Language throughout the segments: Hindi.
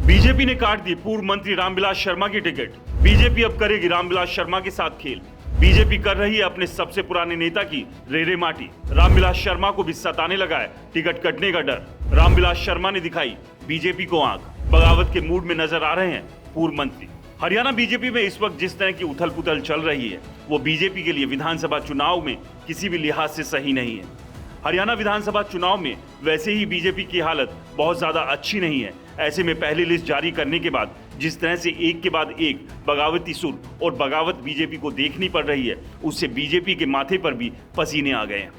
बीजेपी ने काट दी पूर्व मंत्री रामविलास शर्मा की टिकट। बीजेपी अब करेगी रामविलास शर्मा के साथ खेल। बीजेपी कर रही है अपने सबसे पुराने नेता की रेरे माटी। रामविलास शर्मा को भी सताने लगा है टिकट कटने का डर। रामविलास शर्मा ने दिखाई बीजेपी को आंख। बगावत के मूड में नजर आ रहे हैं पूर्व मंत्री। हरियाणा बीजेपी में इस वक्त जिस तरह की उथल पुथल चल रही है वो बीजेपी के लिए विधानसभा चुनाव में किसी भी लिहाज से सही नहीं है। हरियाणा विधानसभा चुनाव में वैसे ही बीजेपी की हालत बहुत ज्यादा अच्छी नहीं है। ऐसे में पहली लिस्ट जारी करने के बाद जिस तरह से एक के बाद एक बगावती सुर और बगावत बीजेपी को देखनी पड़ रही है, उससे बीजेपी के माथे पर भी पसीने आ गए हैं।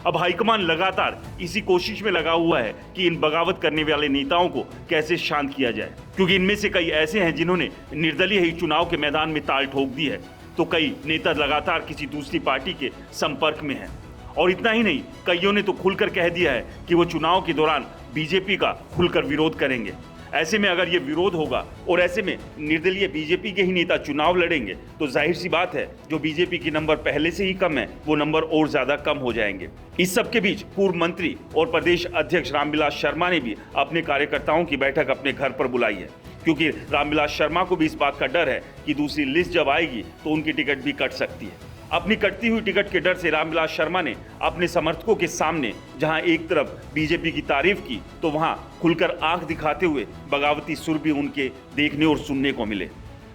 अब हाईकमान लगातार इसी कोशिश में लगा हुआ है कि इन बगावत करने वाले नेताओं को कैसे शांत किया जाए, क्योंकि इनमें से कई ऐसे हैं जिन्होंने निर्दलीय ही चुनाव के मैदान में ताल ठोक दी है, तो कई नेता लगातार किसी दूसरी पार्टी के संपर्क में हैं। और इतना ही नहीं, कईयों ने तो खुलकर कह दिया है कि वो चुनाव के दौरान बीजेपी का खुलकर विरोध करेंगे। ऐसे में अगर ये विरोध होगा और ऐसे में निर्दलीय बीजेपी के ही नेता चुनाव लड़ेंगे तो जाहिर सी बात है जो बीजेपी के नंबर पहले से ही कम है वो नंबर और ज्यादा कम हो जाएंगे। इस सब के बीच पूर्व मंत्री और प्रदेश अध्यक्ष रामविलास शर्मा ने भी अपने कार्यकर्ताओं की बैठक अपने घर पर बुलाई है, क्योंकि रामविलास शर्मा को भी इस बात का डर है कि दूसरी लिस्ट जब आएगी तो उनकी टिकट भी कट सकती है। अपनी कटती हुई टिकट के डर से रामविलास शर्मा ने अपने समर्थकों के सामने जहां एक तरफ बीजेपी की तारीफ की तो वहां खुलकर आंख दिखाते हुए बगावती सुर भी उनके देखने और सुनने को मिले।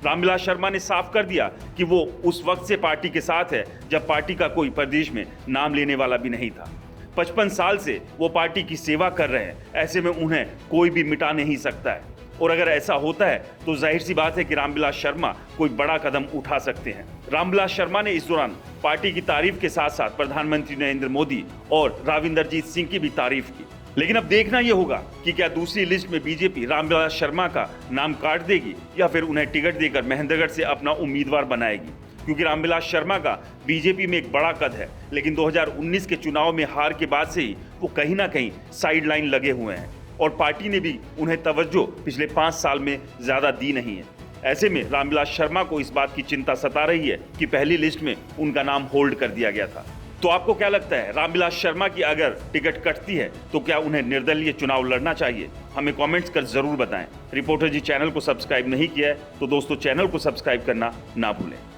रामविलास शर्मा ने साफ कर दिया कि वो उस वक्त से पार्टी के साथ है जब पार्टी का कोई प्रदेश में नाम लेने वाला भी नहीं था। 55 साल से वो पार्टी की सेवा कर रहे हैं, ऐसे में उन्हें कोई भी मिटा नहीं सकता है। और अगर ऐसा होता है तो जाहिर सी बात है कि रामविलास शर्मा कोई बड़ा कदम उठा सकते हैं। रामविलास शर्मा ने इस दौरान पार्टी की तारीफ के साथ साथ प्रधानमंत्री नरेंद्र मोदी और राविंदरजीत सिंह की भी तारीफ की। लेकिन अब देखना यह होगा कि क्या दूसरी लिस्ट में बीजेपी रामविलास शर्मा का नाम काट देगी या फिर उन्हें टिकट देकर महेंद्रगढ़ से अपना उम्मीदवार बनाएगी, क्योंकि रामविलास शर्मा का बीजेपी में एक बड़ा कद है, लेकिन 2019 के चुनाव में हार के बाद से ही वो कहीं ना कहीं साइड लाइन लगे हुए हैं और पार्टी ने भी उन्हें तवज्जो पिछले 5 साल में ज्यादा दी नहीं है। ऐसे में रामविलास शर्मा को इस बात की चिंता सता रही है कि पहली लिस्ट में उनका नाम होल्ड कर दिया गया था। तो आपको क्या लगता है, रामविलास शर्मा की अगर टिकट कटती है तो क्या उन्हें निर्दलीय चुनाव लड़ना चाहिए? हमें कमेंट्स कर जरूर बताएं। रिपोर्टर जी चैनल को सब्सक्राइब नहीं किया है तो दोस्तों चैनल को सब्सक्राइब करना ना भूलें।